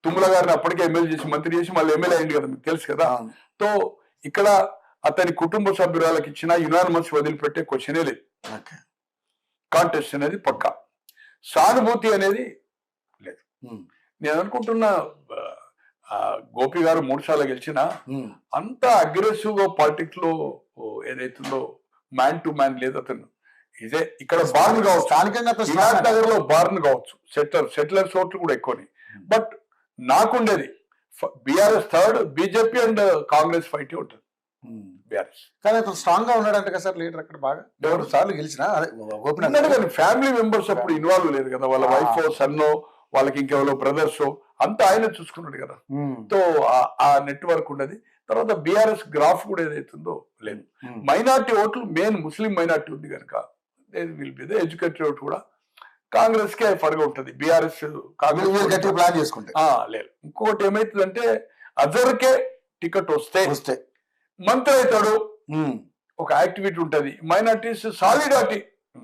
తుమ్మల గారిని అప్పటికే ఎమ్మెల్యే చేసి మంత్రి చేసి మళ్ళీ ఎమ్మెల్యే అయింది కదా, మీకు తెలుసు కదా. సో ఇక్కడ అతని కుటుంబ సభ్యురాలకు ఇచ్చిన యునానిమస్ వదిలిపెట్టే క్వశ్చనే లేదు. కాంటెస్ట్ అనేది పక్కా, సానుభూతి అనేది లేదు. నేను అనుకుంటున్నా గోపి గారు 3 సార్లు గెలిచినా అంత అగ్రెసివ్ గా పాలిటిక్స్ లో ఏదైతుందో మ్యాన్ టు మ్యాన్ లేదు అతను. ఇదే ఇక్కడ బార్న్ కావచ్చు, స్థానికంగా నగర్ లో బార్న్ కావచ్చు, సెటిలర్స్ ఓట్లు కూడా ఎక్కువని. బట్ నాకుండేది BRS third, BJP and Congress fight ఉంటుంది. బీఆర్ఎస్ కానీ అతను స్ట్రాంగ్ గా ఉన్నాడంట కదా సార్ లీడర్ అక్కడ, బాగా 2 సార్లు గెలిచినా. కానీ ఫ్యామిలీ మెంబర్స్ అప్పుడు ఇన్వాల్వ్ లేదు కదా, వాళ్ళ వైఫ్ సన్నో వాళ్ళకి ఇంకెవరో బ్రదర్స్ అంతా ఆయన చూసుకున్నాడు కదా. సో ఆ నెట్వర్క్ ఉండదు. తర్వాత బీఆర్ఎస్ గ్రాఫ్ కూడా ఏదైతుందో లేదు. మైనార్టీ ఓట్లు మెయిన్ ముస్లిం మైనార్టీ ఉంది కనుక will be the educated vote కూడా కాంగ్రెస్ కే ఫరగా ఉంటుంది. బీఆర్ఎస్ కాంగ్రెస్ ప్లాన్ చేసుకుంటే లేదు. ఇంకొకటి ఏమైతుందంటే అజర్కే టికెట్ వస్తే మంత్రి అవుతాడు, ఒక యాక్టివిటీ ఉంటది. Minorities solidarity